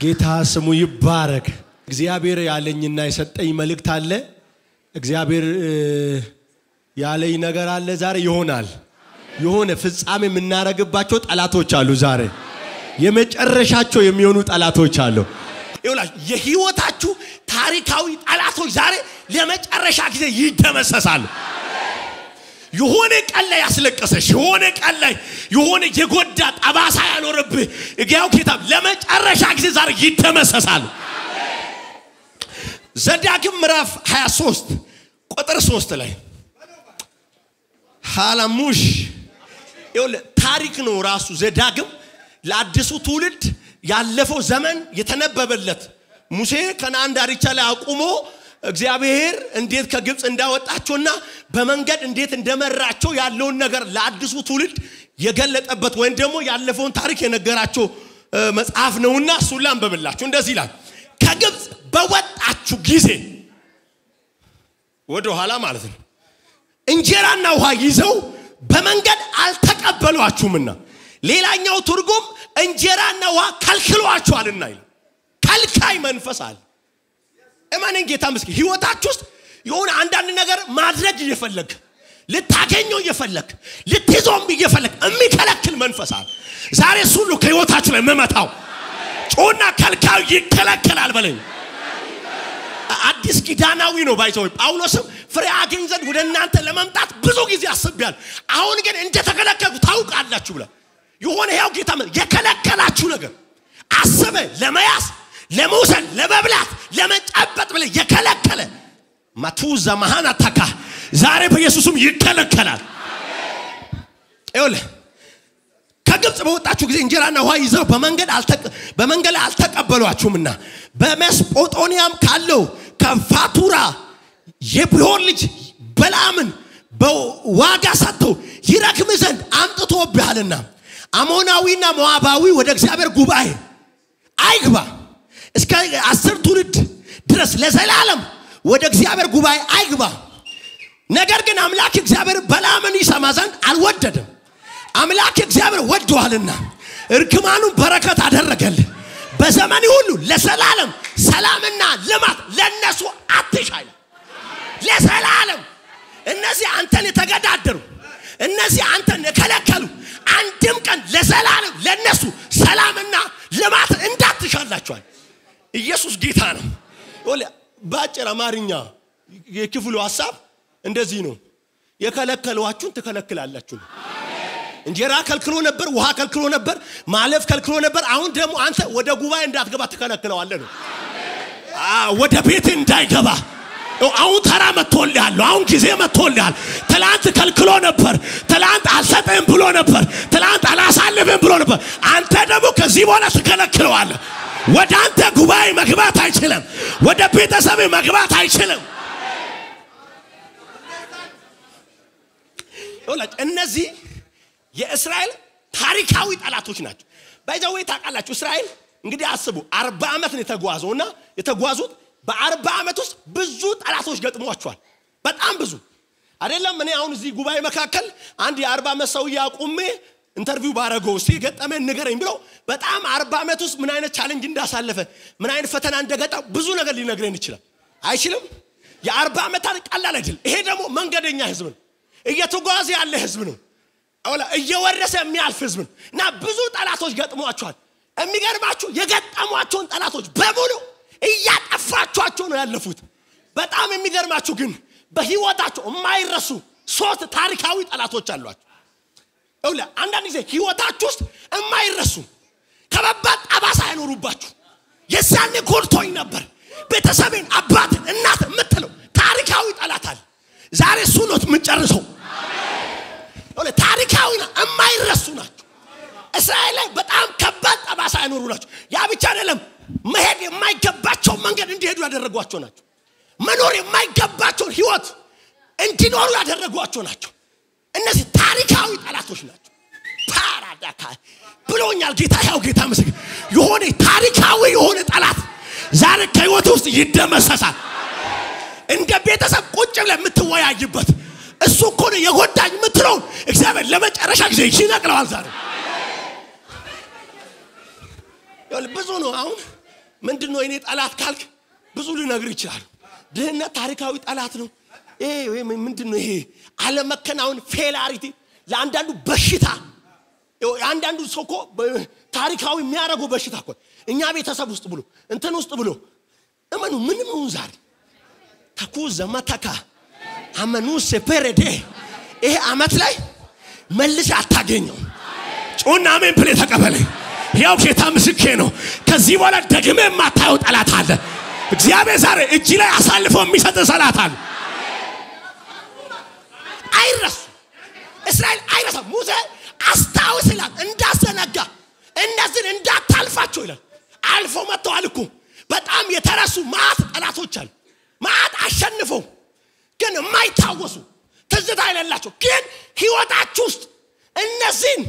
ጌታ ስሙ ይባረክ እግዚአብሔር ያለኝና የሰጠኝ መልእክት አለ እግዚአብሔር ያለኝ ነገር አለ ዛሬ ይሆናል የሆነ ፍጻሜ የምናረግባቸው ጠላቶች አሉ ዛሬ የመጨረሻቸው የሚሆኑ ጠላቶች አሉ ይኸውላችሁ የህይወታችሁ ታሪካዊ ጠላቶች ዛሬ ለመጨረሻ ጊዜ ይደመሰሳሉ የሆነ ቀን ላይ ያስለቀሰሽ የሆነ ቀን ላይ የሆነ የጎዳ ጠባሳ ያኖርብህ እግዚአብሔር ጌታ ለመጨረሻ ጊዜ ዛሬ ይደመሰሳሉ ዘዳግም ምዕራፍ 23 ቁጥር 3 ላይ ሃላሙሽ ይኸውልህ ታሪክ ነው ራሱ ዘዳግም ለአዲሱ ትውልድ ያለፈው ዘመን የተነበበለት ሙሴ ከነዓን ዳርቻ ላይ አቁሞ እግዚአብሔር እንዴት ከግብጽ እንዳወጣቸውና በመንገድ እንዴት እንደመራቸው ያለውን ነገር ለአዲሱ ትውልድ የገለጠበት ወይ ደግሞ ያለፈውን ታሪክ የነገራቸው መጽሐፍ ነውና እሱን ላንብብላችሁ እንደዚህ ይላል ከግብጽ በወጣችሁ ጊዜ ወደ ኋላ ማለት ነው እንጀራና ውሃ ይዘው በመንገድ አልተቀበሏችሁምና ሌላኛው ትርጉም እንጀራና ውሃ ከልክሏችኋልና ይላል ከልካይ መንፈስ አለ እማንን ጌታ መስኪ ህይወታችሁ ውስጥ የሆነ አንዳንድ ነገር ማድረግ እየፈለግ ልታገኘው እየፈለግ ልትይዞም እየፈለግ የሚከለክል መንፈስ አለ ዛሬ ሁሉ ከህይወታችሁ ላይ መመታው ጮና ከልካው ይከለከላል በለኝ አዲስ ኪዳናዊ ነው ባይዘው ጳውሎስም ፍሬ አገኝ ዘንድ ወደ እናንተ ለመምጣት ብዙ ጊዜ አስበያል አሁን ግን እንደተከለከልኩ ታውቃላችሁ ብለ የሆነ ያው ጌታ የከለከላችሁ ነገር አስበ ለመያዝ ለመውሰድ ለመብላት ለመጨበጥ ብለ የከለከለ ማቱዛ ማሃናታካ ዛሬ በኢየሱስም ይከለከላል አሜን ከግብጽ በወጣችሁ ጊዜ እንጀራና ውሃ ይዘው በመንገድ አልተቀበሏችሁምና በመስጶጦኒያም ካለው ከፋቱራ የቢሆር ልጅ በላምን በዋጋ ሰጥተው ይረክም ዘንድ አምጥቶብሃልና አሞናዊና ሞዓባዊ ወደ እግዚአብሔር ጉባኤ አይግባ እስከ 10 ትውልድ ድረስ ለዘላለም ወደ እግዚአብሔር ጉባኤ አይግባ ነገር ግን አምላክ እግዚአብሔር በላምን ይሰማ ዘንድ አልወደደም አምላክ እግዚአብሔር ወደዋልና እርግማኑን በረከት አደረገልህ በዘመን ሁሉ ለዘላለም ሰላምና ልማት ለነሱ አትሻይል ለዘላለም እነዚህ አንተን የተገዳደሩ እነዚህ አንተን የከለከሉ አንድም ቀን ለዘላለም ለነሱ ሰላምና ልማት እንዳትሻላችሁ ኢየሱስ ጌታ ነው ወለ ባጭር አማርኛ የክፍሉ ሐሳብ እንደዚህ ነው የከለከሏችሁን ተከለክላላችሁ እንጀራ ከልክሎ ነበር ውሃ ከልክሎ ነበር ማለፍ ከልክሎ ነበር አሁን ደግሞ አንተ ወደ ጉባኤ እንዳትገባ ተከለክለዋለህ ነው ወደ ቤት እንዳይገባ አሁን ተራ መጥቶልሃል አሁን ጊዜ መጥቶልሃል ትላንት ከልክሎ ነበር ትላንት አልሰጠም ብሎ ነበር ትላንት አላሳልፍም ብሎ ነበር አንተ ደግሞ ከዚህ በኋላ ተከለክለዋለህ ወደ አንተ ጉባኤ መግባት አይችልም ወደ ቤተሰብ መግባት አይችልም ወላጅ እነዚህ የእስራኤል ታሪካዊ ጠላቶች ናቸው ባይዘው ታውቃላችሁ እስራኤል እንግዲህ አስቡ 40 አመት ነው የተጓዘውና የተጓዙት በ40 አመት ውስጥ ብዙ ጠላቶች ገጥሟቸዋል በጣም ብዙ አይደለም እኔ አሁን እዚህ ጉባኤ መካከል አንድ የ40 አመት ሰው ያቁሜ ኢንተርቪው ባረገው እስቲ ገጠመኝ ንገረኝ ብሎ በጣም 40 አመት ውስጥ ምን አይነት ቻሌንጅ እንዳሳለፈ ምን አይነት ፈተና እንደገጠ ብዙ ነገር ሊነግረን ይችላል አይችልም የ40 አመት ቀላል አይደል ይሄ ደግሞ መንገደኛ ህዝብ ነው እየተጓዘ ያለ ህዝብ ነው አውላ እየወረሰ የሚያልፍ ህዝብ እና ብዙ ጠላቶች ገጥሟቸዋል የሚገርማችሁ የገጠሟቸውን ጠላቶች በሙሉ እያጠፋቿቸው ነው ያለፉት በጣም የሚገርማችሁ ግን በህይወታቸው የማይረሱ ሶስት ታሪካዊ ጠላቶች አሏቸው አውላ አንዳንድ ጊዜ ህይወታችሁ ውስጥ የማይረሱ ከባባድ ጠባሳ ያኖሩባችሁ የሳኔ ጎርቶኝ ነበር ቤተሰቤን አባትን እናት ምትለው ታሪካዊ ጠላት አለ ዛሬ ሱኖት ምንጨርሰው አሜን ታሪካዊና የማይረሱ ናቸው እስራኤል ላይ በጣም ከባድ ጠባሳ ያኖሩ ናቸው ያ ብቻ አይደለም መሄድ የማይገባቸው መንገድ እንዲሄዱ ያደረጓቸው ናቸው መኖር የማይገባቸው ህይወት እንዲኖሩ ያደረጓቸው ናቸው እነዚህ ታሪካዊ ጠላቶች ናቸው ፓራዳካ ብሎኛል ጌታ ያው ጌታ መስገን የሆነ ታሪካዊ የሆነ ጠላት ዛሬ ከህይወት ውስጥ ይደመሰሳል እንደ ቤተሰብ ቁጭ ብለ የምትወያይበት እሱ እኮ ነው የጎዳኝ ምትለው እግዚአብሔር ለመጨረሻ ጊዜ ይነቅለዋል ዛሬ ብዙ ነው አሁን ምንድነው የኔ ጠላት ካልክ ብዙ ልነግር ይችላል ድህነት ታሪካዊ ጠላት ነው ወይ ምንድነው ይሄ አለመከናወን ፌላሪቲ ለአንዳንዱ በሽታ አንዳንዱ ሰው እኮ ታሪካዊ የሚያረጋው በሽታ እኮ እኛ ቤተሰብ ውስጥ ብሎ እንትን ውስጥ ብሎ እመኑ ምንም ነው ዛሬ ተኩዘ ማታካ አመኑ ሰፐረዴ ይሄ አመት ላይ መልስ አታገኘው ጮና አሜን ብለ ተቀበለ ያው ጌታ ምስክሬ ነው ከዚህ በኋላ ደግሜ የማታየው ጠላት አለ እግዚአብሔር ዛሬ እጅ ላይ አሳልፎ የሚሰጥ ሰላት አለ አይረስ እስራኤል አይረስ ሙሴ አስታውስ ይላል እንዳሰነጋ እነዚህን እንዳታልፋቸው ይላል አልፎ መጥተዋል እኮ በጣም የተረሱ ማት ጠላቶች አሉ ማት አሸንፈው ግን የማይታወሱ ትዝታ የሌላቸው ግን ህይወታችሁ ውስጥ እነዚህን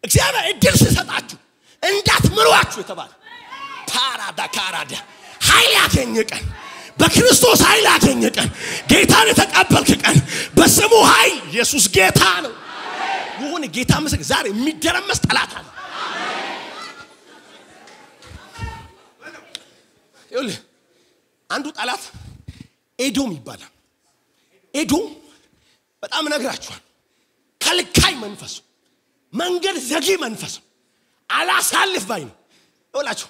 እግዚአብሔር እድል ሲሰጣችሁ እንዳትምሯቸው የተባለ ታራዳ ካራዳ ኃይል ያገኘቀን በክርስቶስ ኃይል ያገኘቀን ጌታን የተቀበልክ ቀን በስሙ ኃይል ኢየሱስ ጌታ ነው ይሁን ጌታ መስክ ዛሬ የሚደረመስ ጠላት አለ ይሁን አንዱ ጠላት ኤዶም ይባላል ኤዶም በጣም ነግራችኋል ከልካይ መንፈስ መንገድ ዘጊ መንፈስ አላሳልፍ ባይ ነው ይውላችሁ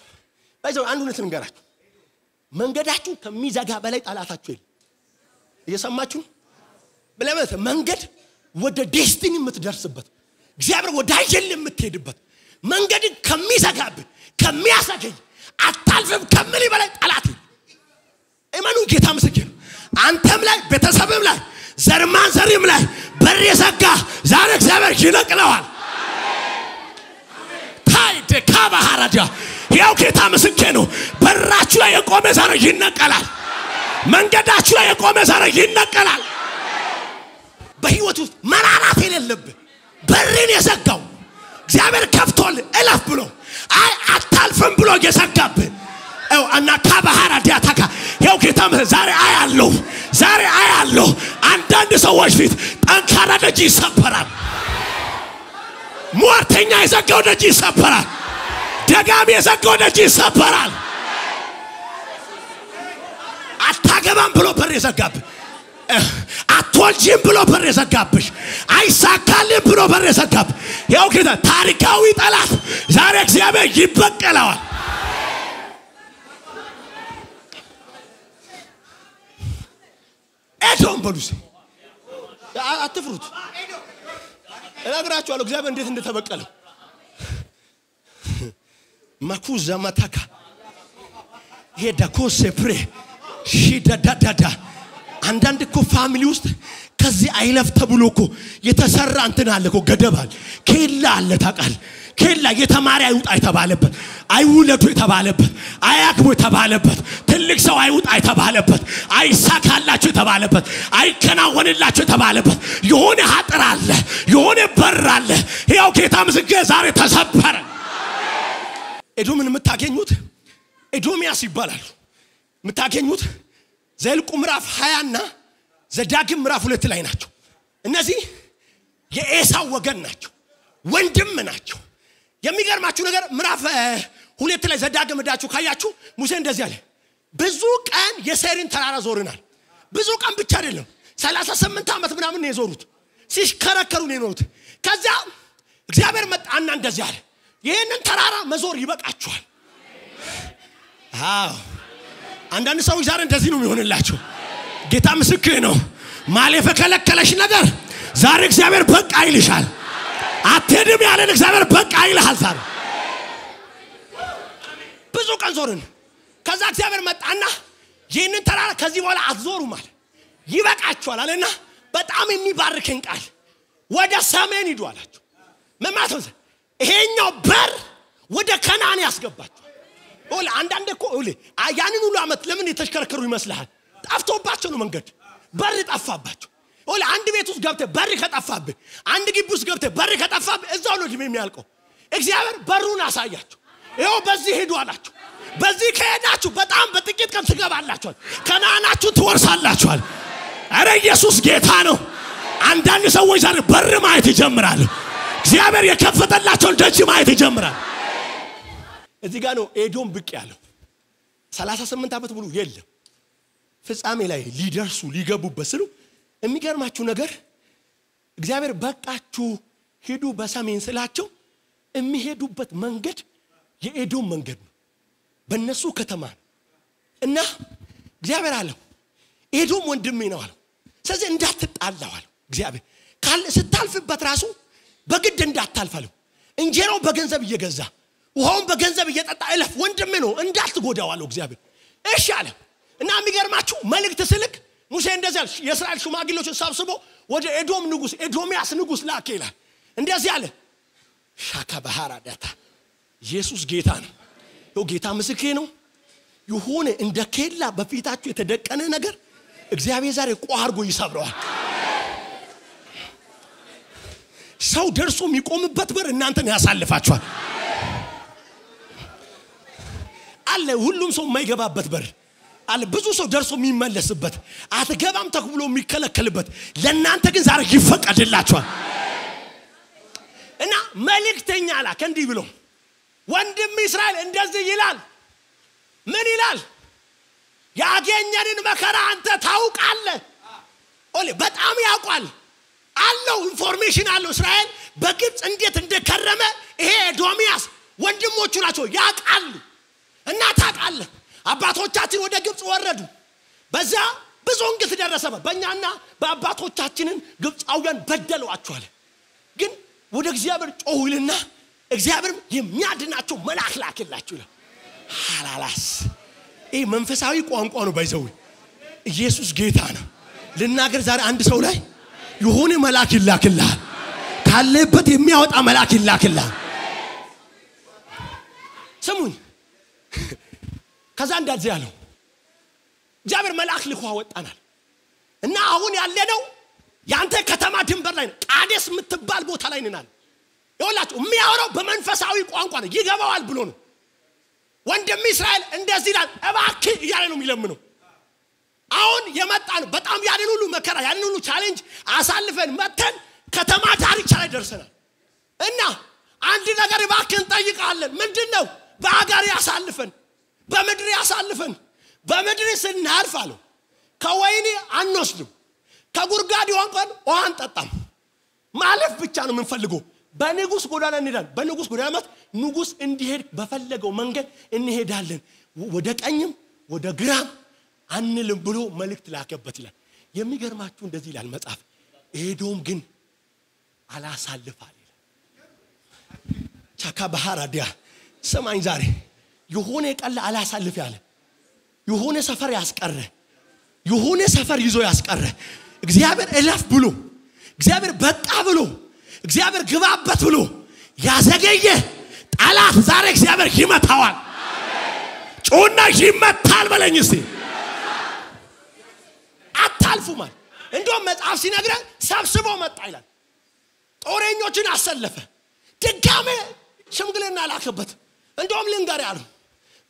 ባይዘው አንዱ ነው ልንገራችሁ መንገዳችሁ ከሚዘጋ በላይ ጠላታችሁ ይል እየሰማችሁ በለመተ መንገድ ወደ ዴስቲኒ የምትደርስበት እግዚአብሔር ወደ አይጀል የምትሄድበት መንገድ ከሚዘጋብ ከሚያሰገኝ አታልፍም ከምን በላይ ጠላት እመኑ ጌታ ምስክር አንተም ላይ ቤተሰብም ላይ ዘርማን ዘሪም ላይ በር የዘጋ ዛሬ እግዚአብሔር ይነቅለዋል ታይደ ካባሃራዳ ያው ጌታ ምስክር ነው በራችሁ ላይ የቆመ ዛሬ ይነቀላል መንገዳችሁ ላይ የቆመ ዛሬ ይነቀላል በህይወት ውስጥ መራራት የሌለብህ በርን የዘጋው እግዚአብሔር ከፍቶል እለፍ ብሎ አይ አታልፍም ብሎ የዘጋብህ አና ካባሃራዳ ታካ ያው ጌታ ዛሬ አያለው አንዳንድ ሰዎች ፊት ጠንካራ ደጅ ይሰበራል ሟርተኛ የዘጋው ደጅ ይሰበራል ደጋሚ የዘጋው ደጅ ይሰበራል አታገባም ብሎ በር የዘጋብህ አትወልጂም ብሎ በር የዘጋብሽ አይሳካልም ብሎ በር የዘጋብህ ያው ጌታ ታሪካዊ ጠላት ዛሬ እግዚአብሔር ይበቀለዋል ኤዶም በሉስ አትፍሩት እነግራችኋለሁ እግዚአብሔር እንዴት እንደተበቀለው ማኩዛ ማታካ ሄዳኮስ ፕሬ ሺዳዳዳዳ አንዳንድ እኮ ፋሚሊ ውስጥ ከዚህ አይለፍ ተብሎኮ የተሰራ እንትን አለኮ ገደባል ከላ አለ ታቃል ከላ የተማሪ አይውጣ የተባለበት አይውለቱ የተባለበት አያክቡ የተባለበት ትልቅ ሰው አይውጣ የተባለበት አይሳካላችሁ የተባለበት አይከናወንላችሁ የተባለበት የሆነ ሀጥር አለ የሆነ በር አለ ያው ጌታ ምስክር ዛሬ ተሰበረ ኤዶምን የምታገኙት ኤዶሚያስ ይባላል የምታገኙት ዘልቁ ምዕራፍ 20 እና ዘዳግም ምዕራፍ 2 ላይ ናቸው እነዚህ የኤሳው ወገን ናቸው ወንድም ናቸው የሚገርማችሁ ነገር ምዕራፍ 2 ላይ ዘዳግም ዳችሁ ካያችሁ ሙሴ እንደዚህ አለ ብዙ ቀን የሴሪን ተራራ ዞርናል ብዙ ቀን ብቻ አይደለም 38 አመት ምናምን ነው የዞሩት ሲሽከረከሩ ነው የኖሩት ከዛ እግዚአብሔር መጣና እንደዚህ አለ ይሄንን ተራራ መዞር ይበቃችኋል አዎ አንዳንድ ሰዎች ዛሬ እንደዚህ ነው የሚሆንላችሁ ጌታ ምስክር ነው ማለፈ ከለከለሽ ነገር ዛሬ እግዚአብሔር በቃ ይልሻል አትሄድም ያለን እግዚአብሔር በቃ ይልሃል ዛሬ ብዙ ቀን ዞርን ከዛ እግዚአብሔር መጣና ይሄንን ተራራ ከዚህ በኋላ አትዞሩም አለ ይበቃችኋል አለና በጣም የሚባርከኝ ቃል ወደ ሰሜን ሂዱ አላችሁ መማተው ይሄኛው በር ወደ ከናን ያስገባችሁ ወላ አንዳንድ እኮ ያንን ሁሉ አመት ለምን የተሽከረከሩ ይመስልሃል ጠፍቶባቸው ነው መንገድ በር ጠፋባቸው ወላ አንድ ቤት ውስጥ ገብተ በር ከጠፋብህ አንድ ግቢ ውስጥ ገብተ በር ከጠፋብህ እዛው ነው ድሜ የሚያልቀው እግዚአብሔር በሩን አሳያችሁ ይሄው በዚህ ሄዱ አላችሁ በዚህ ከሄዳችሁ በጣም በጥቂት ቀን ትገባላችሁ ከናናችሁ ትወርሳላችሁ አረ ኢየሱስ ጌታ ነው አንዳንድ ሰዎች ዛሬ በር ማየት ይጀምራሉ እግዚአብሔር የከፈተላቸው ደጅ ማየት ይጀምራል እዚህ ጋር ነው ኤዶም ብቅ ያለው 38 ዓመት ሙሉ የለም ፍጻሜ ላይ ሊደርሱ ሊገቡበት ስሉ የሚገርማችሁ ነገር እግዚአብሔር በቃችሁ ሄዱ በሰሜን ስላቸው የሚሄዱበት መንገድ የኤዶም መንገድ ነው በእነሱ ከተማ እና እግዚአብሔር አለው ኤዶም ወንድሜ ነው አለው ስለዚህ እንዳትጣላው አለው እግዚአብሔር ካለ ስታልፍበት ራሱ በግድ እንዳታልፋለው እንጀራው በገንዘብ እየገዛ ውሃውን በገንዘብ እየጠጣ እለፍ ወንድሜ ነው እንዳትጎዳው አለው እግዚአብሔር እሺ አለ እና የሚገርማችሁ መልእክት ስልክ ሙሴ እንደዚህ አለ የእስራኤል ሽማግሌዎችን ሰብስቦ ወደ ኤዶም ንጉስ ኤዶሚያስ ንጉስ ላከ ይላል እንደዚህ አለ ሻካ ባህራ ዳታ ኢየሱስ ጌታ ነው ጌታ ምስክሬ ነው ይሁን እንደ ኬላ በፊታችሁ የተደቀነ ነገር እግዚአብሔር ዛሬ ቋርጎ ይሰብረዋል ሰው ደርሶ የሚቆምበት በር እናንተን ያሳልፋችኋል አለ ሁሉም ሰው የማይገባበት በር አለ ብዙ ሰው ደርሶ የሚመለስበት አትገባም ተብሎ የሚከለከልበት ለእናንተ ግን ዛሬ ይፈቀድላችኋል እና መልእክተኛ ላከ እንዲህ ብሎ ወንድም እስራኤል እንደዚህ ይላል ምን ይላል ያገኘንን መከራ አንተ ታውቃለህ ኦሌ በጣም ያውቃል አለው ኢንፎርሜሽን አለው እስራኤል በግብጽ እንዴት እንደከረመ ይሄ ኤዶሚያስ ወንድሞቹ ናቸው ያውቃሉ እና ታውቃለህ አባቶቻችን ወደ ግብጽ ወረዱ በዛ ብዙ እንግልት ደረሰበት በእኛና በአባቶቻችንን ግብጻውያን በደሏቸዋል ግን ወደ እግዚአብሔር ጮሁልና እግዚአብሔር የሚያድናቸው መልአክ ላከላቸው ይላል ሃላላስ ይሄ መንፈሳዊ ቋንቋ ነው ባይዘው ኢየሱስ ጌታ ነው ልናገር ዛሬ አንድ ሰው ላይ የሆነ መልአክ ይላክልሃል ካለበት የሚያወጣ መልአክ ይላክልሃል ስሙኝ ከዛ እንደዚህ ያለው እግዚአብሔር መልአክ ልኮ አወጣናል እና አሁን ያለነው ያንተ ከተማ ድንበር ላይ ነው ቃዴስ የምትባል ቦታ ላይ ነን ይኸውላችሁ የሚያወራው በመንፈሳዊ ቋንቋ ነው ይገባዋል ብሎ ነው ወንድም እስራኤል እንደዚህ ይላል እባክህ እያለ ነው የሚለምነው አሁን የመጣን በጣም ያንን ሁሉ መከራ ያንን ሁሉ ቻሌንጅ አሳልፈን መተን ከተማ ዳርቻ ላይ ደርሰናል እና አንድ ነገር እባክህን ጠይቃለን ምንድነው በአገር ያሳልፈን በመድር ያሳልፈን በመድር ስናልፍ አለው ከወይኒ አንወስድም ከጉርጋድ ይወንቀን ውሃን ጠጣም ማለፍ ብቻ ነው የምንፈልገው በንጉስ ጎዳና እንሄዳለን በንጉስ ጎዳና ማለት ንጉስ እንዲሄድ በፈለገው መንገድ እንሄዳለን ወደ ቀኝም ወደ ግራም አንልም ብሎ መልእክት ላከበት ይላል የሚገርማችሁ እንደዚህ ይላል መጽሐፍ ኤዶም ግን አላሳልፋል ይላል ቻካ ባህራ ዲያ ሰማኝ ዛሬ የሆነ ቀላ አላሳልፍ ያለ የሆነ ሰፈር ያስቀረ የሆነ ሰፈር ይዞ ያስቀረ እግዚአብሔር እለፍ ብሎ እግዚአብሔር በቃ ብሎ እግዚአብሔር ግባበት ብሎ ያዘገየ ጣላት ዛሬ እግዚአብሔር ይመታዋል ጮና ይመታል በለኝ እስቲ አታልፉማል እንደውም መጽሐፍ ሲነግረን ሰብስቦ መጣ ይላል ጦረኞችን አሰለፈ ድጋሜ ሽምግልና ላከበት እንደውም ልንገር ያለው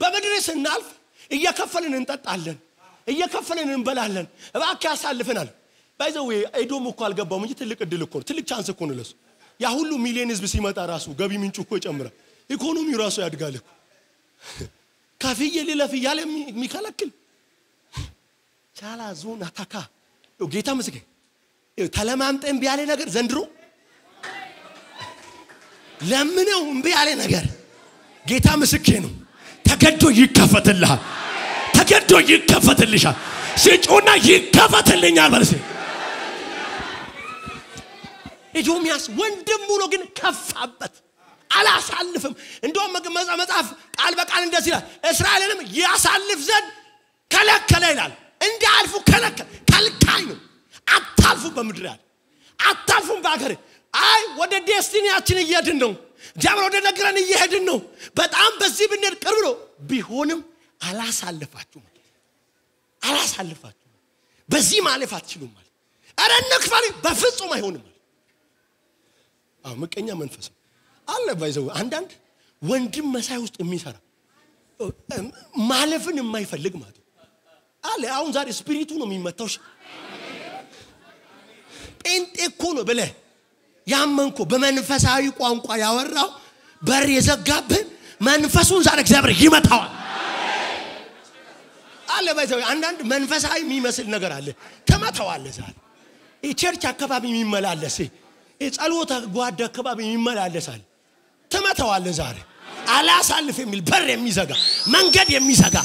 በመድር ስናልፍ እየከፈልን እንጠጣለን እየከፈልን እንበላለን እባክህ ያሳልፈናል ባይዘው ኤዶም እኮ አልገባውም እንጂ ትልቅ እድል እኮ ትልቅ ቻንስ እኮ ነው ለሱ ያ ሁሉ ሚሊዮን ህዝብ ሲመጣ ራሱ ገቢ ምንጩ እኮ ይጨምራል ኢኮኖሚው ራሱ ያድጋል እኮ ካፊዬ ለለፍ ያለ የሚከለክል ቻላ ዞን አታካ ጌታ መስገን ተለማምጠን ቢያለ ነገር ዘንድሮ ለምነው እምቢ ያለ ነገር ጌታ መስከ ነው ተገዶ ይከፈትልሃል ተገዶ ይከፈትልሻል ሲጮና ይከፈትልኛል ማለት ነው ኤዶሚያስ ወንድሙ ነው ግን ከፋበት አላሳልፍም እንደውም መጽሐፍ ቃል በቃል እንደዚህ ይላል እስራኤልንም ያሳልፍ ዘንድ ከለከለ ይላል እንዳልፉ ከልካይ ነው አታልፉ በመድር ያለ አታልፉም በአገር አይ ወደ ዴስቲኒያችን እየሄድን ነው ጃምሮ ወደ ነገረን እየሄድን ነው በጣም በዚህ ብንር ቅርብ ነው ቢሆንም አላሳልፋችሁ በዚህ ማለፍ አትችሉም ማለት አረ ነክፋሪ በፍጹም አይሆንም ምቀኛ መንፈስ አለ ባይዘው አንዳንድ ወንድም መሳይ ውስጥ የሚሰራ ማለፍን የማይፈልግ ማለት አለ አሁን ዛሬ ስፒሪቱ ነው የሚመታው ጴንጤ እኮ ነው በለ ያመንኮ በመንፈሳዊ ቋንቋ ያወራው በር የዘጋብን መንፈሱን ዛሬ እግዚአብሔር ይመታዋል አለ ባይዘው አንዳንድ መንፈሳዊ የሚመስል ነገር አለ ተመታዋለ ዛሬ ቸርች አካባቢ የሚመላለስ ጸሎት ጓዳ አካባቢ የሚመላለሳል ተመታዋለ ዛሬ አላሳልፍ የሚል በር የሚዘጋ መንገድ የሚዘጋ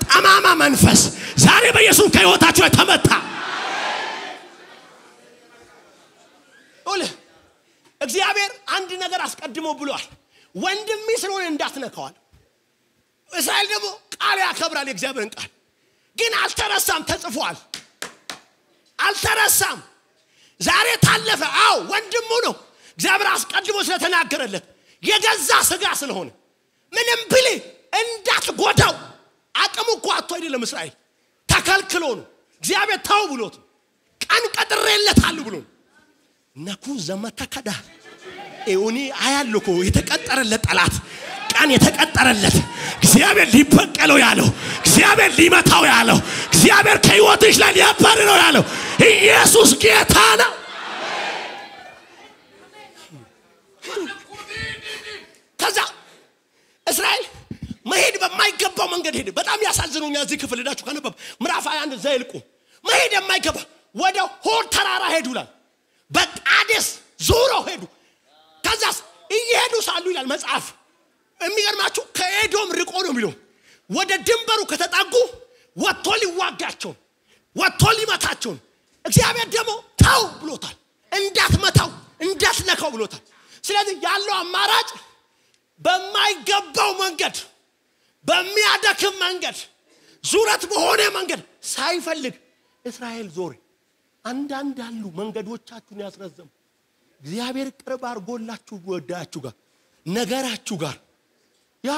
ጠማማ መንፈስ ዛሬ በኢየሱስ ከህይወታችሁ ተመታ ኦለ እግዚአብሔር አንድ ነገር አስቀድሞ ብሏል ወንድም ስለሆነ እንዳትነካዋል እስራኤል ደግሞ ቃል ያከብራል የእግዚአብሔርን ቃል ግን አልተረሳም ተጽፏል አልተረሳም ዛሬ ታለፈ አው ወንድሙ ነው እግዚአብሔር አስቀድሞ ስለተናገረለት የገዛ ስጋ ስለሆነ ምንም ብሊ እንዳትጎዳው አቅሙ እኮ አጥቶ አይደለም እስራኤል ተከልክሎ ነው እግዚአብሔር ታው ብሎት ቀን ቀጥሬለታል ብሎ ነኩ ዘመተከዳ ኤውኒ አያልኩ የተቀጠረለት ጠላት ቀን የተቀጠረለት እግዚአብሔር ሊበቀለው ያለው እግዚአብሔር ሊመታው ያለው እግዚአብሔር ከህይወትሽ ላይ ሊያባርረው ያለው ኢየሱስ ጌታ ነው ከዛ እስራኤል መሄድ በማይገባው መንገድ ሄደ በጣም ያሳዝኑኛ እዚህ ክፍል ሄዳችሁ ከነበብ ምዕራፍ 21 ዘይልቁ መሄድ የማይገባ ወደ ሆር ተራራ ሄዱላል በቃዴስ ዞሮ ሄዱ ከዛስ እየሄዱ ሳሉ ይላል መጽሐፍ የሚገርማችሁ ከኤዶም ርቆ ነው የሚለው ወደ ድንበሩ ከተጣጉ ወጥቶ ሊዋጋቸው ወጥቶ ሊመታቸው እግዚአብሔር ደግሞ ታው ብሎታል እንዳትመታው እንዳትነካው ብሎታል ስለዚህ ያለው አማራጭ በማይገባው መንገድ በሚያደክም መንገድ ዙረት በሆነ መንገድ ሳይፈልግ እስራኤል ዞር አንዳንድ አሉ መንገዶቻችሁን ያስረዘሙ እግዚአብሔር ቅርብ አርጎላችሁ ወዳችሁ ጋር ነገራችሁ ጋር ያ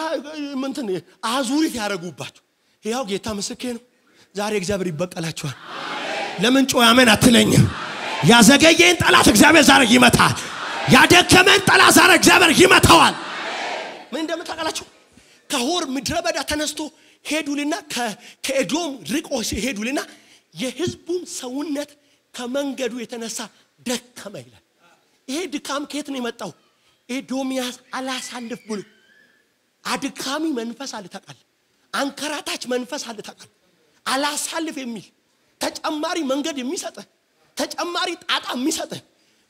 ምንትን አዙሪት ያረጉባችሁ ያው ጌታ ምስክሬ ነው ዛሬ እግዚአብሔር ይበቀላችኋል ለምን ጮህ አሜን አትለኝም ያዘገየን ጠላት እግዚአብሔር ዛሬ ይመታል ያደከመን ጠላት ዛሬ እግዚአብሔር ይመታዋል ምን እንደምታውቃላችሁ ከሆር ምድረበዳ ተነስቶ ሄዱልና ከኤዶም ርቆ ሄዱልና የህዝቡን ሰውነት ከመንገዱ የተነሳ ደከመ ይላል ይሄ ድካም ከየት ነው የመጣው ኤዶሚያስ አላሳልፍ ብሎ አድካሚ መንፈስ አለ ተቃል አንከራታች መንፈስ አለ ተቃል አላሳልፍ የሚል ተጨማሪ መንገድ የሚሰጥ ተጨማሪ ጣጣ የሚሰጥ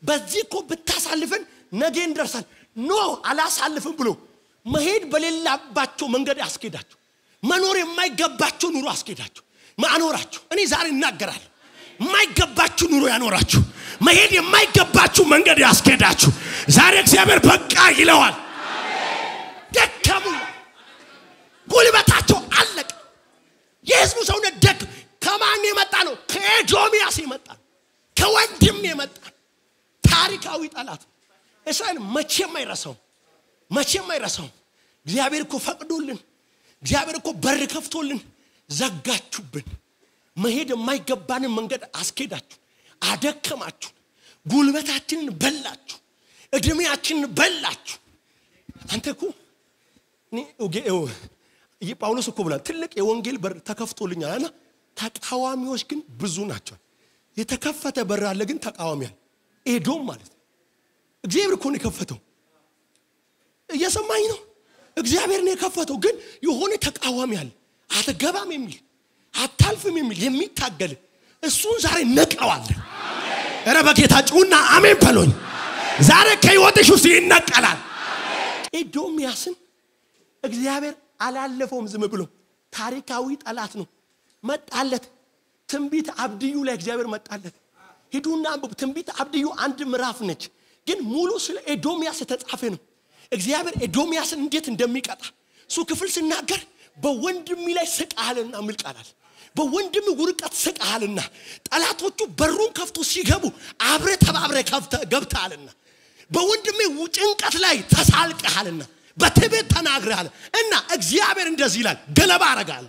በዚህ እኮ ብታሳልፈን ነገ እንደርሳል ኖ አላሳልፍም ብሎ መሄድ በሌላባቸው መንገድ ያስኬዳቸው መኖር የማይገባቸው ኑሮ አስኬዳቸው ማኖራቸው እኔ ዛሬ እናገራለሁ የማይገባችሁ ኑሮ ያኖራችሁ መሄድ የማይገባችሁ መንገድ ያስኬዳችሁ ዛሬ እግዚአብሔር በቃ ይለዋል ደከሙ ጉልበታቸው አለቀ የህዝቡ ሰውነት ደክ ከማን የመጣ ነው ከኤዶሚያስ የመጣ ከወንድም የመጣ ታሪካዊ ጠላት እስራኤል መቼም አይረሳው እግዚአብሔር እኮ ፈቅዶልን እግዚአብሔር እኮ በር ከፍቶልን ዘጋችሁብን መሄድ የማይገባንን መንገድ አስኬዳችሁ አደከማችሁ ጉልበታችንን በላችሁ እድሜያችንን በላችሁ አንተኩ ጳውሎስ እኮ ብሏል ትልቅ የወንጌል በር ተከፍቶልኛልና ተቃዋሚዎች ግን ብዙ ናቸው የተከፈተ በር አለ ግን ተቃዋሚ አለ ኤዶም ማለት እግዚአብሔር እኮ ነው የከፈተው እየሰማኝ ነው እግዚአብሔር ነው የከፈተው ግን የሆነ ተቃዋሚ አለ አትገባም የሚል አታልፍም የሚል የሚታገል እሱን ዛሬ ነቀዋል አሜን ኧረ በጌታ ጩና አሜን በሉኝ ዛሬ ከህይወትሽ ውስጥ ይነቀላል ኤዶሚያስን እግዚአብሔር አላለፈውም ዝም ብሎ ታሪካዊ ጠላት ነው መጣለት ትንቢት አብድዩ ላይ እግዚአብሔር መጣለት ሂዱና አንብቡ ትንቢት አብድዩ አንድ ምዕራፍ ነች ግን ሙሉ ስለ ኤዶሚያስ ተጻፈ ነው እግዚአብሔር ኤዶሚያስን እንዴት እንደሚቀጣ ሱ ክፍል ሲናገር በወንድም ላይ ስቃልና ምልቃላል በወንድም ውርቀት ስቃልና ጠላቶቹ በሩን ከፍቶ ሲገቡ አብረ ተባብረ ገብታልና በወንድም ጭንቀት ላይ ተሳልቀሃልና በትቤት ተናግረሃል እና እግዚአብሔር እንደዚህ ይላል ገለባ አረጋል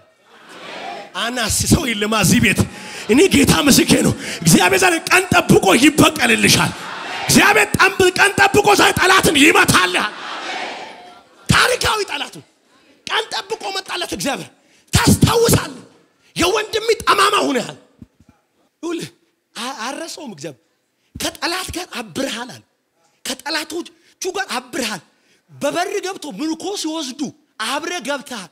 አናስ ሰው ይለማዚ ቤት እኔ ጌታ መስኬ ነው እግዚአብሔር ዛሬ ቀን ጠብቆ ይበቀልልሻል እግዚአብሔር ቀን ጠብቆ ዛሬ ጠላትን ይመታልሃል ታሪካዊ ጠላቱ ቀን ጠብቆ መጣለት እግዚአብሔር ታስተውሳል የወንድም ጠማማ ሆነሃል ሁሉ አረሰውም እግዚአብሔር ከጠላት ጋር አብርሃል ከጠላቶቹ ጋር አብርሃል በበር ገብቶ ምንኮ ሲወስዱ አብረ ገብታል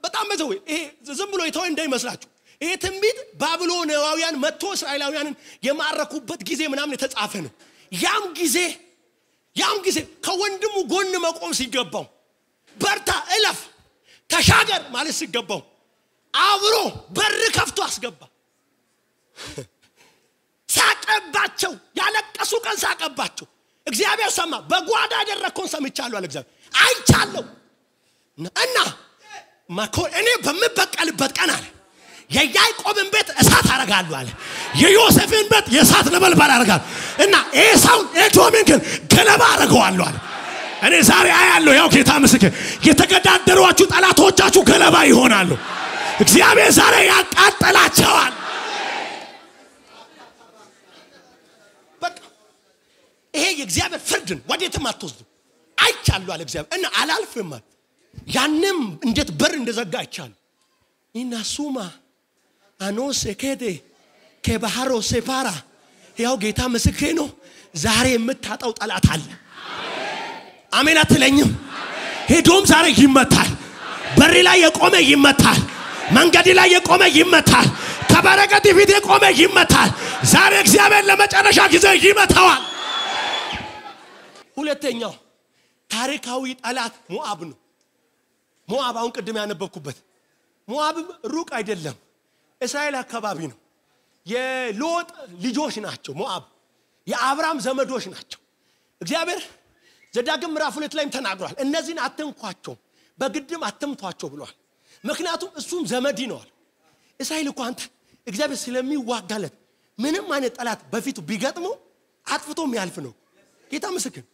በጣም መዘው ይሄ ዝም ብሎ የተወ እንዳይመስላችሁ ይሄ ትንቢት ባቢሎናውያን መጥቶ እስራኤላውያንን የማረኩበት ጊዜ ምናምን የተጻፈ ነው ያም ጊዜ ከወንድሙ ጎን መቆም ሲገባው በርታ እለፍ ተሻገር ማለት ሲገባው አብሮ በር ከፍቶ አስገባ ሳቀባቸው ያለቀሱ ቀን ሳቀባቸው እግዚአብሔር ሰማ በጓዳ ያደረከውን ሰምቻለሁ አለ እግዚአብሔር አይቻለሁ እና እኔ በመበቀልበት ቀን አለ የያዕቆብን ቤት እሳት አረጋለሁ አለ የዮሴፍን ቤት የእሳት ነበልባል አረጋለሁ እና ኤሳውን ኤዶምን ግን ገለባ አረጋለሁ አለ እኔ ዛሬ አያለሁ ያው ጌታ ምስክር የተገዳደሯችሁ ጠላቶቻችሁ ገለባ ይሆናሉ እግዚአብሔር ዛሬ ያቃጠላቸዋል በቃ ይሄ የእግዚአብሔር ፍርድን ወዴትም አትወስዱ አይቻለሁ አለ እግዚአብሔር እና አላልፍም ያንም እንዴት በር እንደዘጋ አይቻለሁ ኢናሱማ አኖሴ ከደ ከባህሮ ሴፓራ ያው ጌታ ምስክሬ ነው ዛሬ የምታጣው ጠላት አለ አሜን አትለኝም ሄዶም ዛሬ ይመታል በር ላይ የቆመ ይመታል መንገድ ላይ የቆመ ይመታል ከበረከት ፊት የቆመ ይመታል ዛሬ እግዚአብሔር ለመጨረሻ ጊዜ ይመታዋል ሁለተኛው ታሪካዊ ጠላት ሞዓብ ነው ሞዓብ አሁን ቅድም ያነበብኩበት ሞዓብ ሩቅ አይደለም እስራኤል አካባቢ ነው የሎጥ ልጆች ናቸው ሞዓብ የአብራም ዘመዶች ናቸው እግዚአብሔር ዘዳግም ምዕራፍ 2 ላይም ተናግሯል እነዚህን አትንኳቸው በግድም አትምቷቸው ብሏል ምክንያቱም እሱም ዘመዲ ነው እስራኤል እኮ አንተ እግዚአብሔር ስለሚዋጋለት ምንም አይነት ጠላት በፊቱ ቢገጥመው አጥፍቶም ያልፍ ነው ጌታ ምስክር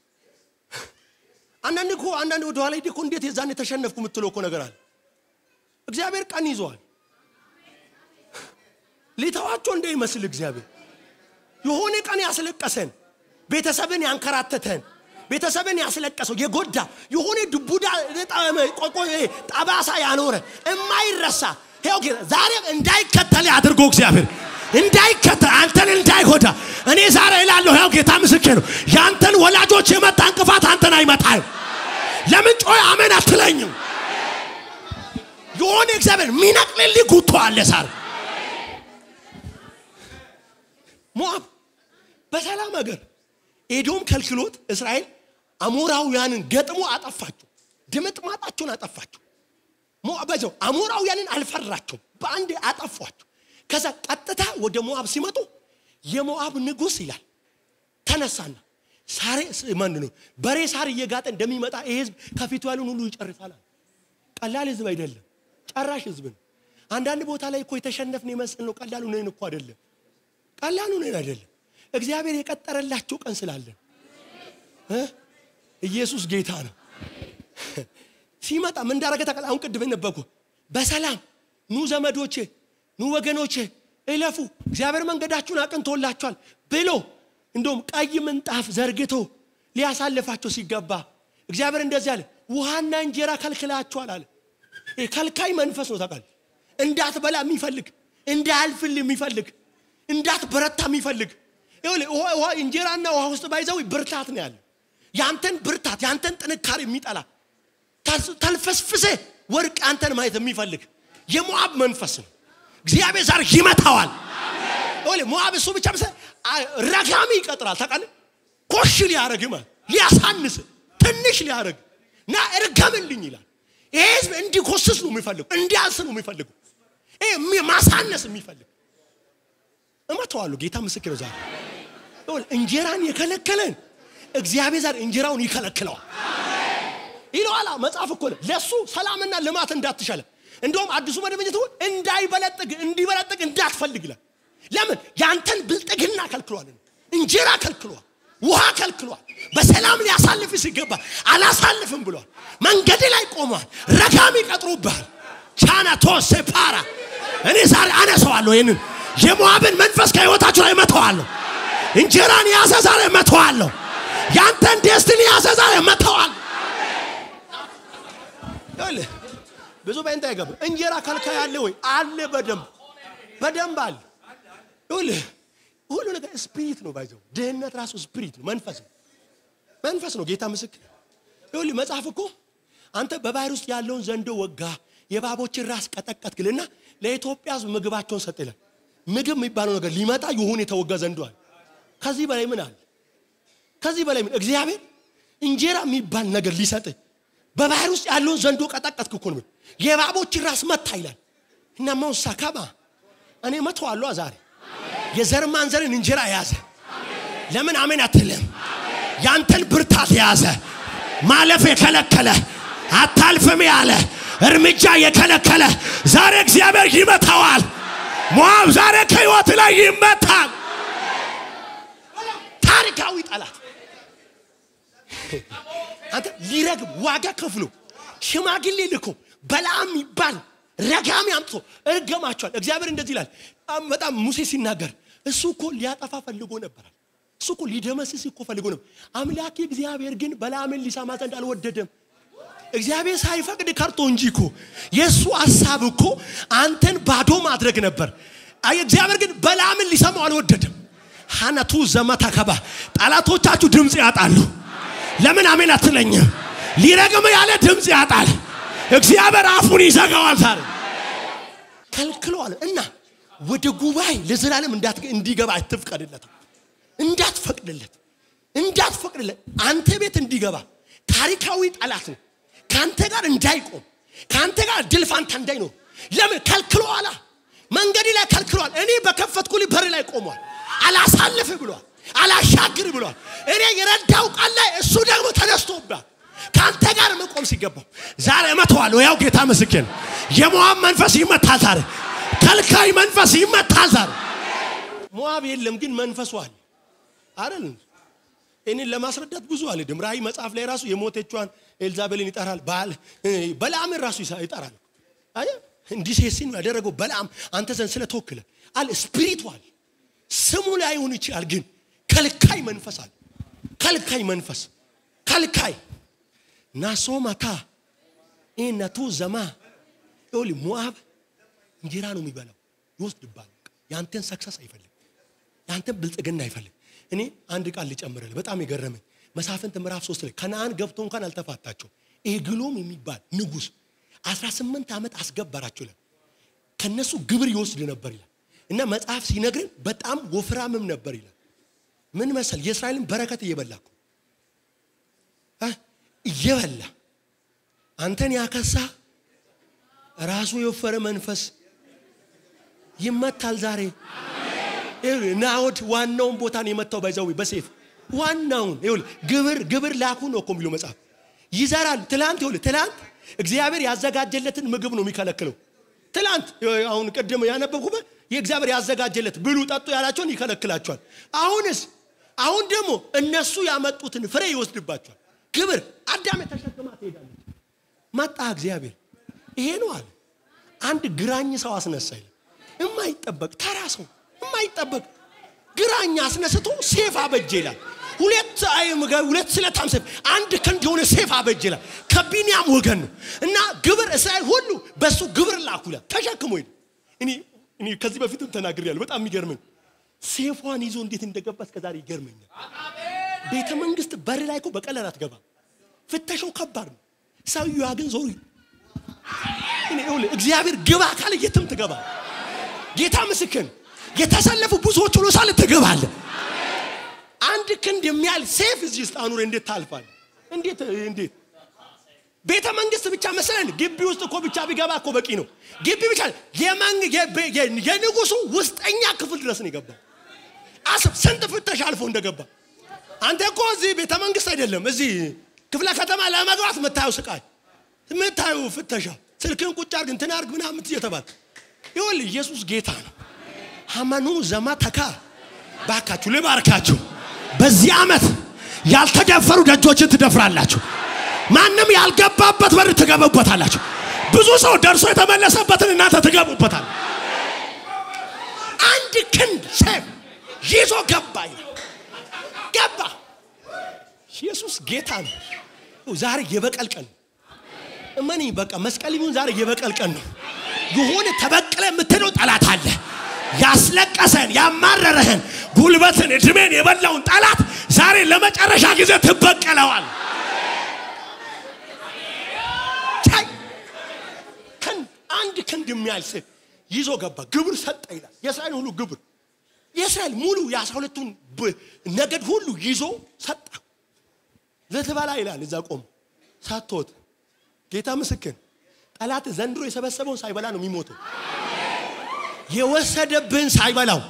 አንዳንድ ወደ ኋላ ሄደኮ እንዴት የዛኔ ተሸነፍኩ ምትለው እኮ ነገር አለ እግዚአብሔር ቀን ይዟል ሊተዋቸው እንደይመስል እግዚአብሔር የሆነ ቀን ያስለቀሰን ቤተሰብን ያንከራተተን ቤተሰብን ያስለቀሰው የጎዳ የሆነ ድቡዳ ጠባሳ ያኖረ የማይረሳ ሄው ዛሬ እንዳይከተል አድርጎ እግዚአብሔር እንዳይከተል አንተን እንዳይጎዳ እኔ ዛሬ እላለሁ ሄው ጌታ ምስክር ነው ያንተን ወላጆች የመጣ እንቅፋት አንተን አይመጣም ለምን ጮይ አሜን አትለኝም የሆነ እግዚአብሔር ሚነቅልልህ ጉቶ አለ ዛሬ ሞዓብ በሰላም ሀገር ኤዶም ከልክሎት እስራኤል አሞራውያንን ገጥሞ አጠፋቸው ድምጥማጣቸውን አጠፋቸው ሞዓባቸው አሞራውያንን አልፈራቸው በአንድ አጠፋቸው ከዛ ቀጥታ ወደ ሞዓብ ሲመጡ የሞዓብ ንጉስ ይላል ተነሳና ሳሬ ማን ነው በሬ ሳር እየጋጠ እንደሚመጣ ህዝብ ከፊቱ ያሉን ሁሉ ይጨርሳል ቀላል ህዝብ አይደለም ጨራሽ ህዝብ ነው አንዳንድ ቦታ ላይ እኮ የተሸነፍን ይመስል ነው ቀላሉ ነው እኮ አይደለም ቀላሉ ነው አይደለም እግዚአብሔር የቀጠረላችሁ ቀን ስላለ ኢየሱስ ጌታ ነው ሲመጣ ምን እንዳረገ ተቀላ አሁን ቅድም ነበርኩ በሰላም ኑ ዘመዶቼ ኑ ወገኖቼ እለፉ እግዚአብሔር መንገዳችሁን አቅንቶላችኋል ብሎ እንደውም ቀይ ምንጣፍ ዘርግቶ ሊያሳልፋቸው ሲገባ እግዚአብሔር እንደዚህ አለ ውሃና እንጀራ ከልክላችኋል አለ ከልካይ መንፈስ ነው ታውቃለህ እንዳትበላ የሚፈልግ እንዳልፍል የሚፈልግ እንዳትበረታ የሚፈልግ ውሃ እንጀራና ውሃ ውስጥ ባይዘው ብርታት ነው ያለ ያንተን ብርታት ያንተን ጥንካሬ የሚጠላ ተልፈስፍሰ ወርቅ አንተን ማየት የሚፈልግ የሞዓብ መንፈስ ነው እግዚአብሔር ዛሬ ይመታዋል አሜን ሞዓብ እሱ ብቻ ረጋሚ ይቀጥራል ታውቃለህ ኮሽ ሊያረግማ ሊያሳንስ ትንሽ ሊያረግ ና እርገምልኝ ይላል ይሄ ህዝብ እንዲኮስስ ነው የሚፈልግ እንዲያንስ ነው የሚፈልግ ይሄ ማሳነስ የሚፈልግ እመታዋለሁ ጌታ ምስክር ነው ዛሬ እንጀራን የከለከለን እግዚአብሔር ዛሬ እንጀራውን ይከለክለዋል ይሏላ መጽሐፍ እኮ ለሱ ሰላምና ልማት እንዳትሻለ እንደውም አዲሱ መደበኛው እንዲበለጥግ እንዳትፈልግ ይላል ለምን ያንተን ብልጥግና ከልክሏል እንጀራ ከልክሏል ውሃ ከልክሏል በሰላም ሊያሳልፍ ሲገባ አላሳልፍም ብሏል መንገድ ላይ ቆሟል ረጋሚ ቀጥሮብሃል ቻና ቶሴፓራ እኔ ዛሬ አነሳዋለሁ ይሄንን የሞዓብን መንፈስ ከህይወታችሁ ላይ መተዋለሁ እንጀራን ያዘዛለ መተዋለሁ ያንተን ዴስቲኒ ያዘዛለ መተዋለሁ አለ ብዙ በእንታ ይገባ እንጀራ ከልካ ያለ ወይ አለ በደንብ አለ ሁሉ ነገር ስፒሪት ነው ባይዘው ደህነት ራሱ ስፒሪት ነው መንፈስ ነው ጌታ ምስክር መጽሐፍ እኮ አንተ በባህር ውስጥ ያለውን ዘንዶ ወጋ የባቦችን ራስ ቀጠቀጥክልና ለኢትዮጵያ ሕዝብ ምግባቸውን ሰጠ ይላል። ምግብ የሚባለው ነገር ሊመጣ ይሁን የተወገዘ እንደዋል ከዚህ በላይ ምን አለ? ከዚህ በላይ ምን? እግዚአብሔር እንጀራ የሚባል ነገር ሊሰጥ በባህር ውስጥ ያለውን ዘንዶ ቀጠቀጥክ እኮ ነው። የባቦችን ራስ መታ ይላል። እና ማውሳካባ እኔ መተዋለሁ ዛሬ የዘር ማንዘርን እንጀራ ያዘ። ለምን አሜን አትልም? ያንተን ብርታት ያዘ። ማለፍ የከለከለ አታልፍም ያለ እርምጃ የከለከለ ዛሬ እግዚአብሔር ይመታዋል። ሞዓብ ዛሬ ከህይወት ላይ ይመታል። ታሪካዊ ጠላት አንተ ሊረግም ዋጋ ከፍሎ ሽማግሌ ልኮ በለዓም ይባል ረጋሚ አምጥቶ እርገማቸዋል። እግዚአብሔር እንደዚህ ይላል። በጣም ሙሴ ሲናገር እሱ እኮ ሊያጠፋ ፈልጎ ነበር። እሱ እኮ ሊደመስስ እኮ ፈልጎ ነበር። አምላክ እግዚአብሔር ግን በለዓምን ሊሰማ ዘንድ አልወደደም። እግዚአብሔር ሳይፈቅድ ቀርቶ እንጂ እኮ የሱ ሐሳብ እኮ አንተን ባዶ ማድረግ ነበር። እግዚአብሔር ግን በለዓምን ሊሰማው አልወደደም። ሐናቱ ዘመታከባ ጠላቶቻችሁ ድምጽ ያጣሉ። ለምን አሜን አትለኝም? ሊረግም ያለ ድምጽ ያጣል። እግዚአብሔር አፉን ይዘጋዋል። ዛሬ ከልክሏል እና ወደ ጉባኤ ለዘላለም እንዲገባ አትፍቀድለት። እንዳትፈቅድለት አንተ ቤት እንዲገባ ታሪካዊ ጠላት ነው። ካንተ ጋር እንዳይቆም ካንተ ጋር ድልፋንታ እንዳይኖር ለምን ከልክሏል? መንገድ ላይ ከልክሏል። እኔ በከፈትኩልህ በር ላይ ቆሟል። አላሳልፍ ብሏል። አላሻግር ብሏል። እኔ የረዳው ቃል ላይ እሱ ደግሞ ተነስቶባል። ካንተ ጋር መቆም ሲገባው ዛሬ መተዋለሁ። ያው ጌታ መስከን የሞዓብ መንፈስ ይመታል። ዛሬ ከልካይ መንፈስ ይመታል። ዛሬ ሞዓብ የለም ግን መንፈሱ አለ አይደል? እኔን ለማስረዳት ብዙ አልሄድም። ራእይ መጽሐፍ ላይ ራሱ የሞተቿን ኤልዛቤልን ይጠራል። በለዓምን ራሱ ይጠራል። አየ እንዲህ ሲል ያደረገው በለዓም አንተ ዘንድ ስለተወከለ አለ ስፒሪቹዋል ስሙ ላይ ሆኖ ይችላል። ግን ከልካይ መንፈስ አለ። ከልካይ መንፈስ ከልካይ ናሶማታ ኢነቱ ዘማ ይሁን ሞዓብ እንጀራ ነው የሚበላው ይወስድባል። ያንተን ሰክሰስ አይፈልግ፣ ያንተን ብልጽግና አይፈልግ። እኔ አንድ ቃል ልጨምርልህ በጣም የገረመኝ መሳፍንት ምዕራፍ 3 ላይ ከነዓን ገብቶ እንኳን አልተፋታቸው። ኤግሎም የሚባል ንጉስ 18 ዓመት አስገበራቸው ይላል። ከነሱ ግብር ይወስድ ነበር ይላል። እና መጽሐፍ ሲነግረን በጣም ወፍራምም ነበር ይላል። ምን መሰል የእስራኤልን በረከት እየበላኩ እየበላ አንተን ያከሳ ራሱ የወፈረ መንፈስ ይመታል ዛሬ። ናኦድ ዋናውን ቦታን የመታው ባይዛው በሰይፍ ዋናውን ግብር ላኩ ነው እኮ የሚለው መጽሐፍ። ይዘራል ትላንት እግዚአብሔር ያዘጋጀለትን ምግብ ነው የሚከለክለው። ትላንት አሁን ቀደም ያነበብኩበት የእግዚአብሔር ያዘጋጀለት ብሉ ጠጡ ያላቸውን ይከለክላቸዋል። አሁን ደግሞ እነሱ ያመጡትን ፍሬ ይወስድባቸዋል። ግብር አዳም ተሸክማ ትሄዳለች። መጣ እግዚአብሔር ይሄ ነው አለ። አንድ ግራኝ ሰው አስነሳይ የማይጠበቅ ተራ ሰው የማይጠበቅ ግራኝ አስነስቶ ሴፍ አበጀ ይላል። ሁለት ስለታም ሴፍ አንድ ክንድ የሆነ ሴፍ አበጀ ይላል። ከቢንያም ወገን ነው እና ግብር እስራኤል ሁሉ በሱ ግብር ላኩላ ተሸክሞ ይል እኔ ከዚህ በፊትም ተናግሬያለሁ። በጣም የሚገርመኝ ሴፏን ይዞ እንዴት እንደገባ እስከዛሬ ይገርመኛል። ቤተ መንግስት በር ላይ እኮ በቀላል አትገባ። ፍተሻው ከባድ ነው። ሰውየው ግን ዞሪ እግዚአብሔር ግባ ካለ የትም ትገባ። ጌታ ምስክር የተሰለፉ ብዙዎች ሁሉ ሳለ ትገባለ። አንድ ክንድ የሚያል ሴፍ እዚህ ውስጥ አኑር እንዴት ታልፋል? እንዴት ቤተ መንግስት ብቻ መሰለን ግቢ ውስጥ እኮ ብቻ ቢገባ እኮ በቂ ነው። ግቢ ብቻ የንጉሱ ውስጠኛ ክፍል ድረስ ነው የገባው። አስብ ስንት ፍተሻ አልፎ እንደገባ። አንተ እኮ እዚህ ቤተ መንግስት አይደለም እዚህ ክፍለ ከተማ ለማግባት መታዩ ስቃይ መታዩ ፍተሻ ስልክን ቁጭ አርግ እንትን አርግ ምናምን እየተባለ ይሁን። ኢየሱስ ጌታ ነው። ሃማኑ ዘማታካ ባካችሁ ለባርካችሁ በዚህ አመት ያልተደፈሩ ደጆችን ትደፍራላችሁ። ማንንም ያልገባበት በር ትገቡበታላችሁ። ብዙ ሰው ደርሶ የተመለሰበትን እናንተ ትገቡበታል። አንድ ክንድ ሴፍ ይዞ ገባ። ኢየሱስ ጌታ ነው። ዛሬ የበቀል ቀን እመኒ በቃ መስቀልዩን ዛሬ የበቀል ቀን ነው። የሆነ ተበቀለ የምትለው ጠላት አለ። ያስለቀሰን ያማረረህን ጉልበትን እድሜን የበላውን ጠላት ዛሬ ለመጨረሻ ጊዜ ትበቀለዋል። ከን አንድ ክንድ የሚያልስ ይዞ ገባ ግብር ሰጠ ይላል የእስራኤል ሁሉ ግብር የእስራኤል ሙሉ የ12ቱን ነገድ ሁሉ ይዞ ሰጠ ለተባላ ይላል እዛ ቆም ሳትወት ጌታ ምስክር ጠላት ዘንድሮ የሰበሰበውን ሳይበላ ነው የሚሞተው የወሰደብን ሳይበላው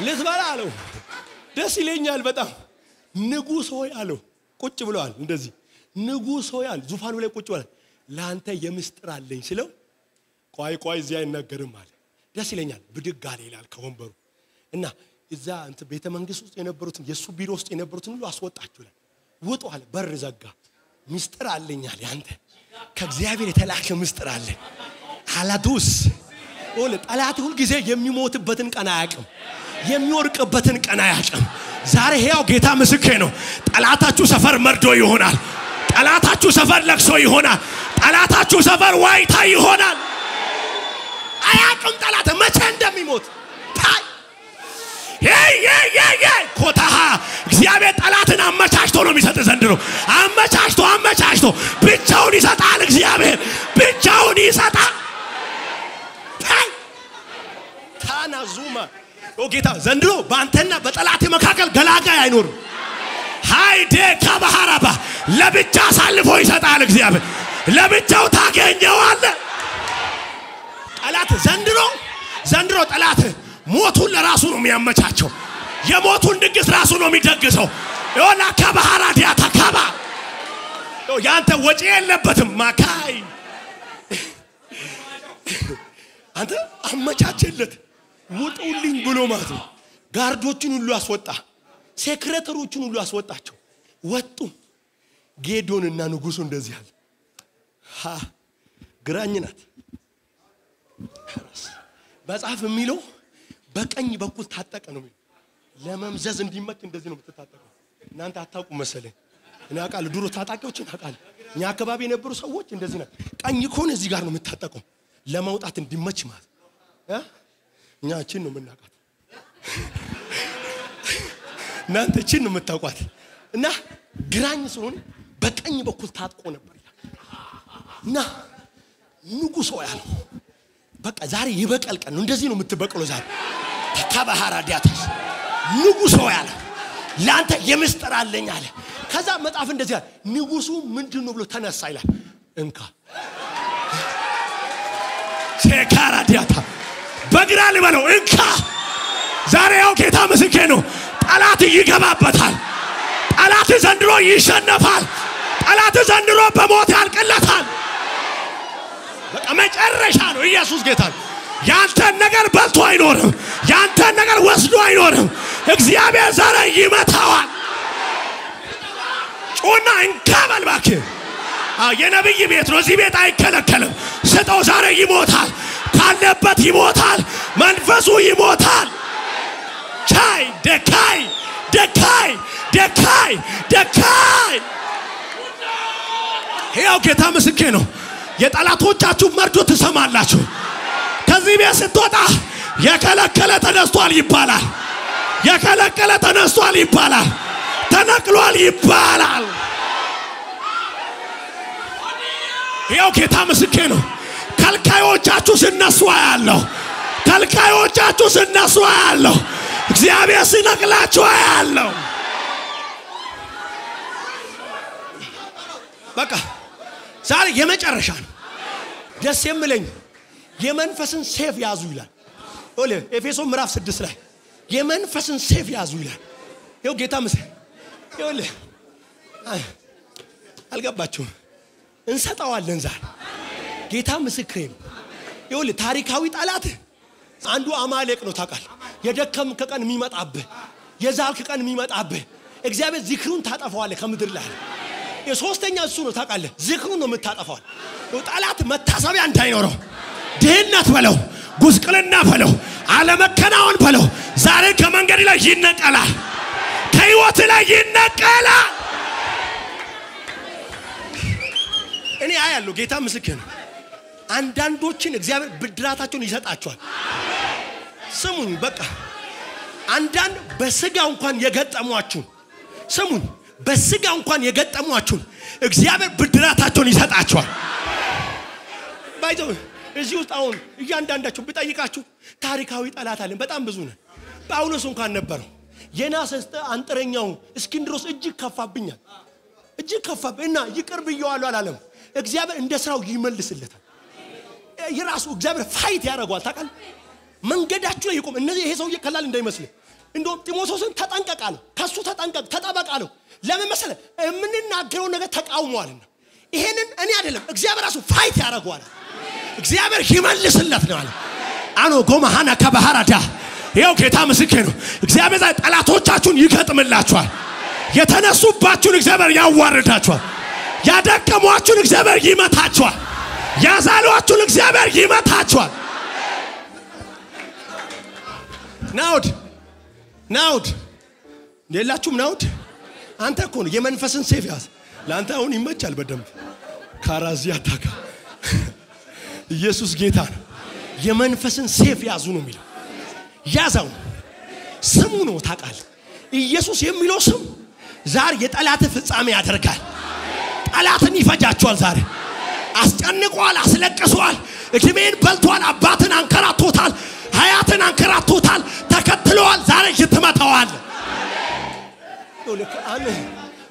ለተባላ አለው ደስ ይለኛል በጣም ንጉስ ሆይ አለው ቁጭ ብለዋል እንደዚህ ንጉስ ሆይ አለ ዙፋኑ ላይ ቁጭ ብለዋል ላንተ የምስጥር አለኝ ስለው ቆይ እዚያ አይናገርም አለ ደስ ይለኛል ብድግ አለ ይላል ከወንበሩ እና እዛ እንት ቤተ መንግስት ውስጥ የነበሩትን የሱ ቢሮ ውስጥ የነበሩትን ሁሉ አስወጣቸው ይላል ውጡ አለ በር ዘጋ ምስጥር አለኝ አለ ያንተ ከእግዚአብሔር የተላከ ምስጥር አለ አላዱስ ወለ ጠላት ሁሉ ጊዜ የሚሞትበትን ቀን አያውቅም የሚወርቅበትን ቀን አያውቅም ዛሬ ሄያው ጌታ ምስክር ነው ጠላታችሁ ሰፈር መርዶ ይሆናል ጠላታችሁ ሰፈር ለቅሶ ይሆናል ጠላታችሁ ሰፈር ዋይታ ይሆናል አያውቅም ጠላት መቼ እንደሚሞት ኮታሃ እግዚአብሔር ጠላትን አመቻችቶ ነው የሚሰጥ ዘንድሮ አመቻችቶ ብቻውን ይሰጣል እግዚአብሔር ብቻውን ይሰጣል ታናዙማ ጌታ ዘንድሮ ባንተና በጠላት መካከል ገላጋይ አይኖርም ሃይዴ ከባሃራባ ለብቻ ሳልፎ ይሰጣል እግዚአብሔር ለብቻው ታገኘዋለህ ጠላት ዘንድሮ ጠላት ሞቱን ለራሱ ነው የሚያመቻቸው የሞቱን ድግስ ራሱ ነው የሚደግሰው ይወላ ከባሃራዲያ ተካባ ያንተ ወጪ የለበትም ማካይ አንተ አመቻቸለት ውጡልኝ ብሎ ማለት ነው ጋርዶቹን ሁሉ አስወጣ ሴክሬታሪዎቹን ሁሉ አስወጣቸው ወጡ ጌዶንና ንጉሱ እንደዚህ አለ ግራኝ ናት በጻፍ የሚለው በቀኝ በኩል ታጠቀ ነው የሚለው ለመምዘዝ እንዲመች እንደዚህ ነው የምትታጠቀው እናንተ አታውቁ መሰለኝ እኔ አቃል ድሮ ታጣቂዎችን አቃል እኛ አካባቢ የነበሩ ሰዎች እንደዚህ ነው ቀኝ ኮን እዚህ ጋር ነው የምትታጠቀው ለማውጣት እንዲመች ማለት እኛችን ነው የምናውቃት እናንተ እቺን ነው የምታውቋት እና ግራኝ ስለሆነ በቀኝ በኩል ታጥቆ ነበር እና ንጉሱ ያለው በቃ ዛሬ ይበቀል ቀን ነው እንደዚህ ነው የምትበቀለው ዛሬ ተካባሃራዲያታስ ንጉሱ ያለው ላንተ የምስጥር አለኝ አለ ከዛ መጣፍ እንደዚህ አለ ንጉሱ ምንድነው ብሎ ተነሳ ይላል እንካ ሴካራዲያታ በግራ ልበለው እንካ ዛሬ ያው ጌታ ምስክር ነው ጠላት ይገባበታል ጠላት ዘንድሮ ይሸነፋል ጠላት ዘንድሮ በሞት ያልቀለታል በቃ መጨረሻ ነው ኢየሱስ ጌታ ያንተ ነገር በልቶ አይኖርም ያንተ ነገር ወስዶ አይኖርም እግዚአብሔር ዛሬ ይመታዋል ጮና እንካበል ባክ የነብይ ቤት ነው እዚህ ቤት አይከለከልም ስጠው ዛሬ ይሞታል ካለበት ይሞታል መንፈሱ ይሞታል ቻይ ደካይ ያው ጌታ ምስክር ነው የጠላቶቻችሁ መርዶ ትሰማላችሁ ከዚህ ቤት ስትወጣ የከለከለ ተነስቷል ይባላል ተነቅሏል ይባላል ያው ጌታ ምስክር ነው ከልካዮቻችሁ ሲነሱ አያለሁ እግዚአብሔር ሲነቅላችሁ አያለሁ በቃ ዛሬ የመጨረሻ ነው ደስ የሚለኝ የመንፈስን ሴፍ ያዙ ይላል ኦሌ ኤፌሶን ምዕራፍ 6 ላይ የመንፈስን ሴፍ ያዙ ይላል ይው ጌታ ምስክር ይውል አልገባችሁም እንሰጣዋለን ዛሬ ጌታ ምስክር ይውል ታሪካዊ ጠላት አንዱ አማሌቅ ነው ታውቃል የደከም ከቀን የሚመጣብህ የዛልክ ቀን የሚመጣብህ እግዚአብሔር ዚክሩን ታጠፋዋለ ከምድር ላይ የሶስተኛ እሱ ነው ታውቃለህ ዚክሩን ነው የምታጠፋው ጠላት መታሰቢያ እንዳይኖረው ድህነት በለው ጉስቅልና በለው አለመከናወን በለው ዛሬ ከመንገድ ላይ ይነቀላል ከህይወት ላይ ይነቀላል እኔ አያለሁ ጌታ ምስክር ነው አንዳንዶችን እግዚአብሔር ብድራታቸውን ይሰጣቸዋል ስሙኝ በቃ አንዳንድ በስጋው እንኳን የገጠሟችሁ ስሙን በስጋ እንኳን የገጠሟችሁ እግዚአብሔር ብድራታቸውን ይሰጣቸዋል ባይዘው እዚህ ውስጥ አሁን እያንዳንዳችሁ ብጠይቃችሁ ታሪካዊ ጠላት አለን በጣም ብዙ ነው ጳውሎስ እንኳን ነበረው የናሰስተ አንጥረኛው እስኪንድሮስ እጅግ ከፋብኛል እጅግ ከፋብና ይቅር ብየዋለሁ አላለም እግዚአብሔር እንደ ስራው ይመልስለታል የራሱ እግዚአብሔር ፋይት ያደርጋል ታውቃለህ መንገዳችሁ ላይ ይቆም እነዚህ ይሄ ሰውዬ ከላል እንዳይመስል እንደውም ጢሞቴዎስን ተጠንቀቃለሁ ከሱ ተጠንቀቅ ተጠበቃለሁ ለምን መሰለህ የምንናገረው ነገር ተቃውሟልና ይሄንን እኔ አይደለም እግዚአብሔር ራሱ ፋይት ያደርጋል እግዚአብሔር ይመልስለት ነው አለ አኖ ጎማሃና ከባህራዳ ይሄው ጌታ ምስክር ነው እግዚአብሔር ጠላቶቻችሁን ይገጥምላችኋል የተነሱባችሁን እግዚአብሔር ያዋርዳችኋል ያደከሟችሁን እግዚአብሔር ይመታችኋል ያዛሏችሁን እግዚአብሔር ይመታችኋል ናውድ ሌላችሁም ናውድ አንተ እኮ ነው የመንፈስን ሴፍ ያዝ ለአንተ አሁን ይመቻል በደንብ ካራዚያ ታካ ኢየሱስ ጌታ ነው የመንፈስን ሴፍ ያዙ ነው የሚለው ያዛው ስሙ ነው ታቃል ኢየሱስ የሚለው ስም ዛሬ የጠላት ፍጻሜ ያደርጋል ጠላትን ይፈጃቸዋል ዛሬ አስጨንቋል አስለቅሷል እድሜን በልቷል አባትን አንከራቶታል ሀያትን አንከራቶታል ተከትሏል ዛሬ ይተመታዋል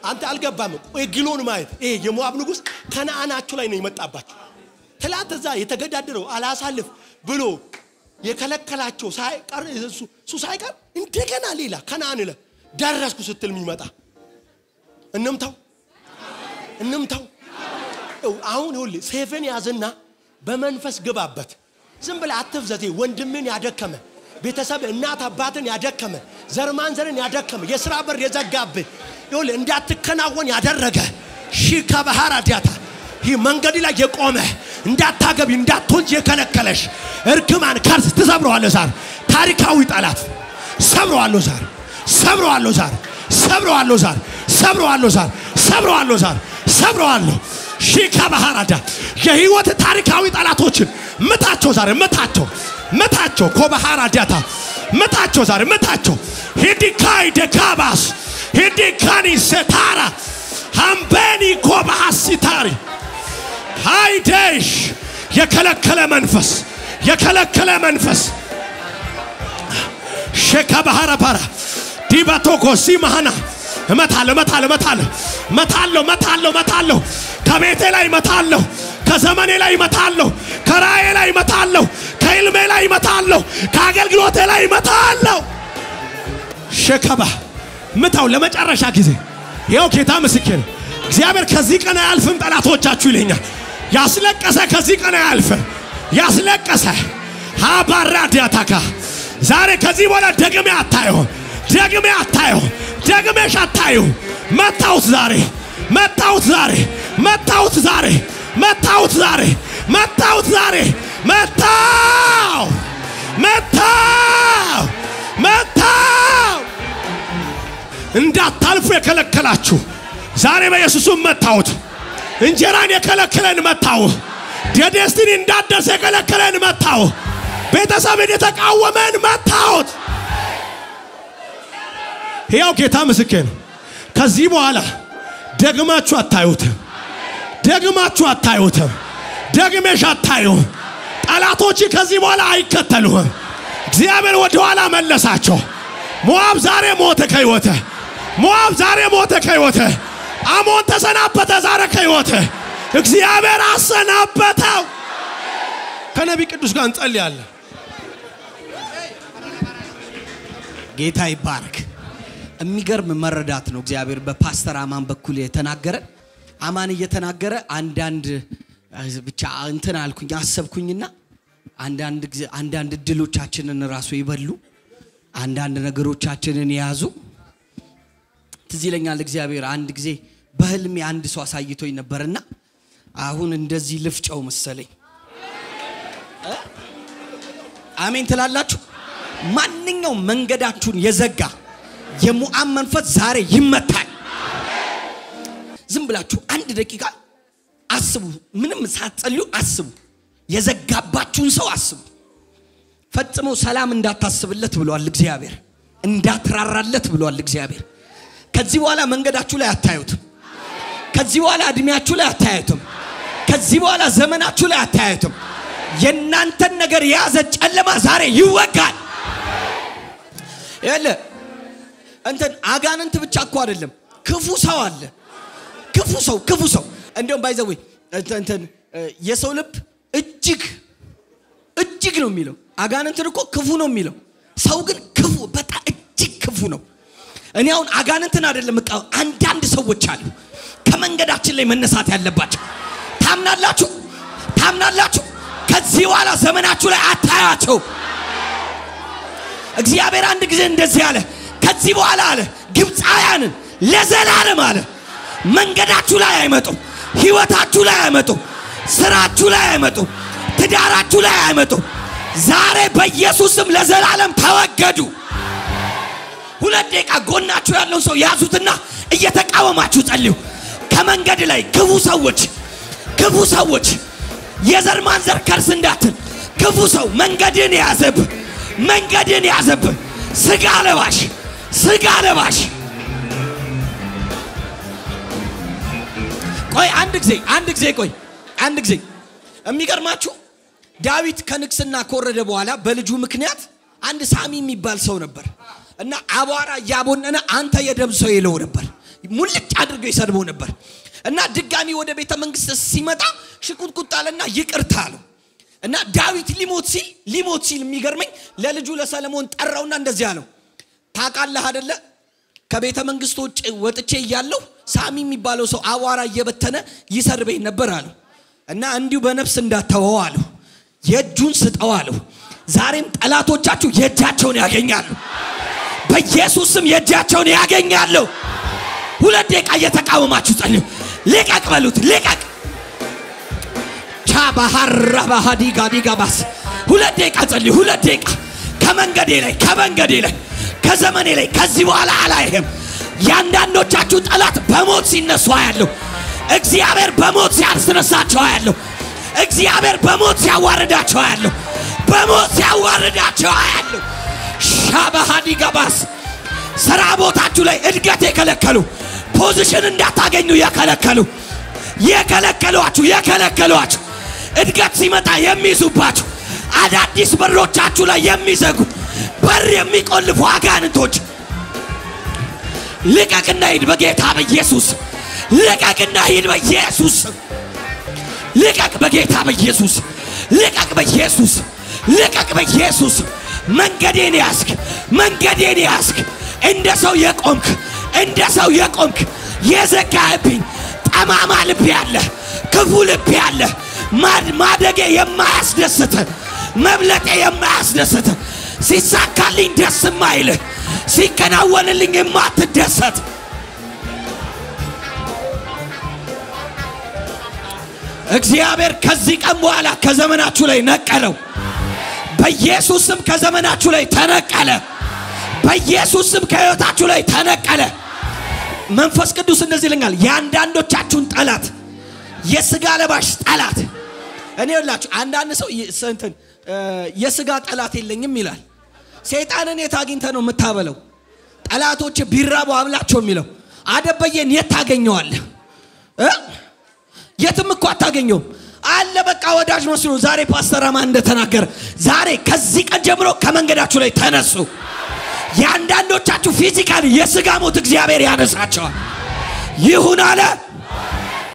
አንተ አልገባም ግሎን ማየት የሞዓብ ንጉስ ከነዓናችሁ ላይ ነው ይመጣባችሁ ትላንት እዛ የተገዳደረው አላሳልፍ ብሎ የከለከላቸው ሳይቀር እሱ ሳይቀር እንደገና ሌላ ከነዓን ላይ ደረስኩ ስትል የሚመጣ እንምታው አሁን ይሁን ሴፈን ያዝና በመንፈስ ግባበት ዝም ብለ አትፍዘቴ ወንድምን ያደከመ ቤተሰብ እናት አባትን ያደከመ ዘርማንዘርን ያደከመ የሥራ በር የዘጋብ ይሁን እንዳትከናወን ያደረገ ሺካ ባህራ ዲያታ ይህ መንገድ ላይ የቆመ እንዳታገቢ እንዳትወንጅ የከለከለሽ እርግማን ከርስ ተሰብሯል ዛሬ ታሪካዊ ጠላት ሰብሯል ዛሬ ሺካ ባህራዳ የህይወት ታሪካዊ ጠላቶችን መታቸው ዛሬ መታቸው ኮባሃራዳታ መታቸው ዛሬ መታቸው ሂዲካይ ደካባስ ሂዲካኒ ሰታራ ሃምበኒ ኮባሃሲታሪ ሃይዴሽ የከለከለ መንፈስ ሸካ ባህራባራ ዲባቶኮ ሲማሃና መታለው ከቤቴ ላይ መታለው ከዘመኔ ላይ መታለው ከራዬ ላይ መታለው ከልሜ ላይ መታለው ከአገልግሎቴ ላይ መታለው ሸከባ መታው ለመጨረሻ ጊዜ ይሄው ጌታ ምስክር እግዚአብሔር ከዚህ ቀን አያልፍም ጠላቶቻችሁ ይለኛል ያስለቀሰ ከዚህ ቀን አያልፍም ያስለቀሰ ሃባራዲያታካ ዛሬ ከዚህ በኋላ ደግሜ አታየው መታውት ዛሬ እንዳታልፉ የከለከላችሁ ዛሬ በኢየሱስም መታውት እንጀራን የከለከለን መታው የደስቲኒ እንዳደርስ የከለከለን መታው ቤተሰብን የተቃወመን መታውት ያው ጌታ ምስክር ከዚህ በኋላ ደግማችሁ አታዩት ጠላቶች ከዚህ በኋላ አይከተሉም እግዚአብሔር ወደ ኋላ መለሳቸው ሞዓብ ዛሬ ሞተ ከሕይወት አሞን ተሰናበተ ዛሬ ከሕይወት እግዚአብሔር አሰናበተው ከነቢይ ቅዱስ ጋር እንጸልያለን ጌታ ይባርክ የሚገርም መረዳት ነው እግዚአብሔር በፓስተር አማን በኩል የተናገረ አማን እየተናገረ አንዳንድ ብቻ እንትን አልኩኝ አሰብኩኝና አንዳንድ ድሎቻችንን ራሱ ይበሉ አንዳንድ ነገሮቻችንን ያዙ ትዝ ይለኛል እግዚአብሔር አንድ ጊዜ በህልሜ አንድ ሰው አሳይቶኝ ነበርና አሁን እንደዚህ ልፍጨው መሰለኝ አሜን ትላላችሁ ማንኛው መንገዳችሁን የዘጋ የሞዓብ መንፈስ ዛሬ ይመታል ዝም ብላችሁ አንድ ደቂቃ አስቡ ምንም ሳትጸልዩ አስቡ የዘጋባችሁን ሰው አስቡ ፈጽሞ ሰላም እንዳታስብለት ብሏል እግዚአብሔር እንዳትራራለት ብሏል እግዚአብሔር ከዚህ በኋላ መንገዳችሁ ላይ አታዩትም ከዚህ በኋላ እድሜያችሁ ላይ አታዩትም ከዚህ በኋላ ዘመናችሁ ላይ አታዩትም የናንተን ነገር ያዘ ጨለማ ዛሬ ይወጋል ያለ እንትን አጋንንት ብቻ እኮ አይደለም ክፉ ሰው አለ ክፉ ሰው እንደውም ባይዘው እንትን የሰው ልብ እጅግ ነው የሚለው አጋንንትን እኮ ክፉ ነው የሚለው ሰው ግን ክፉ በጣም እጅግ ክፉ ነው እኔ አሁን አጋንንትን አይደለም አንዳንድ ሰዎች አሉ ከመንገዳችን ላይ መነሳት ያለባቸው ታምናላችሁ ከዚህ በኋላ ዘመናችሁ ላይ አታያቸው እግዚአብሔር አንድ ጊዜ እንደዚህ አለ ከዚህ በኋላ አለ ግብፃውያንን ለዘላለም አለ መንገዳችሁ ላይ አይመጡም ህይወታችሁ ላይ አይመጡም ስራችሁ ላይ አይመጡም ትዳራችሁ ላይ አይመጡም ዛሬ በኢየሱስም ለዘላለም ተወገዱ ሁለት ደቂቃ ጎናችሁ ያለው ሰው ያዙትና እየተቃወማችሁ ጸልዩ ከመንገድ ላይ ክፉ ሰዎች የዘር ማንዘር ከርስ እንዳትል ክፉ ሰው መንገድን ያዘብ ስጋ ለባሽ ቆይ አንድ ጊዜ የሚገርማችሁ ዳዊት ከንግስና ኮረደ በኋላ በልጁ ምክንያት አንድ ሳሚ የሚባል ሰው ነበር እና አቧራ ያቦነነ አንተ የደም ሰው ይለው ነበር ሙልጭ አድርገው ይሰድበው ነበር እና ድጋሚ ወደ ቤተ መንግስት ሲመጣ ሽቁጥቁጣልና ይቅርታ አለው እና ዳዊት ሊሞት ሲል የሚገርመኝ ለልጁ ለሰለሞን ጠራውና እንደዚህ አለው ታቃለህ አይደለ ከቤተ መንግስት ወጥቼ ይያለው ሳሚ የሚባለው ሰው አቧራ እየበተነ ይሰርበኝ ነበር አለው እና እንዲሁ በነፍስ እንዳተወው አለው የእጁን ስጠው አለው ዛሬም ጠላቶቻችሁ የእጃቸውን ያገኛሉ በኢየሱስም የእጃቸውን ያገኛሉ ሁለት ደቂቃ እየተቃወማችሁ ጸልዩ ልቀቅ በሉት ልቀቅ ቻባሃራ ባሃዲ ጋባስ ሁለት ደቂቃ ጸልዩ ሁለት ደቂቃ ከመንገዴ ላይ ከዘመኔ ላይ ከዚህ በኋላ አላየህም ያንዳንዶቻችሁ ጠላት በሞት ሲነሱ አያለሁ እግዚአብሔር በሞት ሲያስነሳቸው አያለሁ እግዚአብሔር በሞት ሲያዋርዳቸው አያለሁ ሻባሃዲ ጋባስ ስራ ቦታችሁ ላይ እድገት የከለከሉ ፖዚሽን እንዳታገኙ የከለከሏችሁ እድገት ሲመጣ የሚይዙባችሁ አዳዲስ በሮቻችሁ ላይ የሚዘጉ በር የሚቆልፉ አጋንንቶች ልቀቅና ሂድ በጌታ በኢየሱስ ልቀቅ በጌታ በኢየሱስ ልቀቅ በኢየሱስ መንገዴን ያስክ እንደ ሰው የቆምክ የዘጋህብኝ ጠማማ ልብ ያለ ክፉ ልብ ያለ ማደጌ የማያስደስት መብለጤ የማያስደስት ሲሳካልኝ ደስ የማይል ሲከናወንልኝ የማትደሰት እግዚአብሔር ከዚህ ቀን በኋላ ከዘመናችሁ ላይ ነቀለው በኢየሱስም ከዘመናችሁ ላይ ተነቀለ በኢየሱስም ከህይወታችሁ ላይ ተነቀለ መንፈስ ቅዱስ እንደዚህ ይለኛል ያንዳንዶቻችሁን ጠላት የስጋ ለባሽ ጠላት እኔ ወላችሁ አንዳንድ ሰው የስጋ ጠላት የለኝም ይላል ሰይጣንን የታግኝተ ነው መታበለው ጠላቶች ቢራቡ አብላቸው የሚለው አደበየን የታገኘዋለህ የትም እኮ አታገኘው አለ በቃ ወዳጅ መስሎ ዛሬ ፓስተር አማን እንደተናገረ ዛሬ ከዚህ ቀን ጀምሮ ከመንገዳችሁ ላይ ተነሱ ያንዳንዶቻችሁ ፊዚካሊ የስጋ ሞት እግዚአብሔር ያነሳቸዋል ይሁን አለ